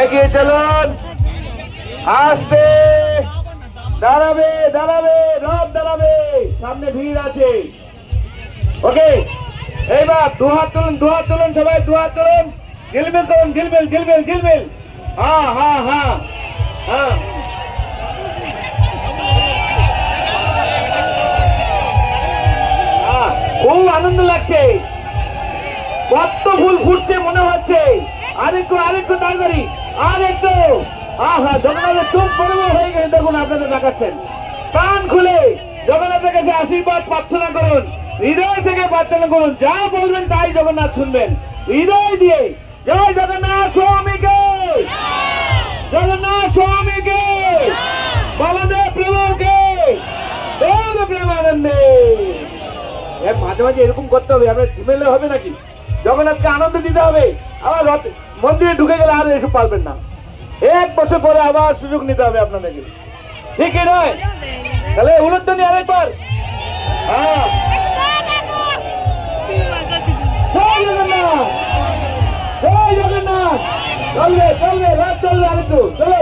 এগিয়ে চলুন, আসবে, দাঁড়াবে দাঁড়াবে, রব দাঁড়াবে, সামনে ভিড় আছে। ওকে, এইবার দুহাত তুলুন, দুহাত তুলুন, সবাই দুহাত তুলুন, ঝিলমিল করুন, ঝিলমিল ঝিলমিল ঝিলমিল। হ্যাঁ হ্যাঁ হ্যাঁ হ্যাঁ, খুব আনন্দ লাগছে, কত ফুল ফুটছে মনে হচ্ছে। আরেকটু আরেকটু তাড়াতাড়ি, আরেকটু। আহা, জগন্নাথের চোখ বড় বড় হয়ে গেছে, দেখুন আপনাদের দেখাচ্ছেন। প্রাণ খুলে জগন্নাথের কাছে আশীর্বাদ প্রার্থনা করুন, হৃদয় থেকে প্রার্থনা করুন, যা বলবেন তাই জগন্নাথ শুনবেন হৃদয় দিয়ে। জয় জগন্নাথ স্বামীকে, জগন্নাথ স্বামীকে, বলদেব প্রভুকে, গৌর প্রেমানন্দে। মাঝে মাঝে এরকম করতে হবে, আমরা ঝিমেলে হবে নাকি? জগন্নাথকে আনন্দ দিতে হবে। আবার মন্দিরে ঢুকে গেলে আর এসব পারবেন না, 1 বছর পরে আবার সুযোগ নিতে হবে আপনাদেরকে, ঠিক নয়? তাহলে উলুধ্বনি আরেকবার। হ্যাঁ, জয় জগন্নাথ, জয় জগন্নাথ। চলবে চলবে, রাত চলবে, আরেকটু চলো।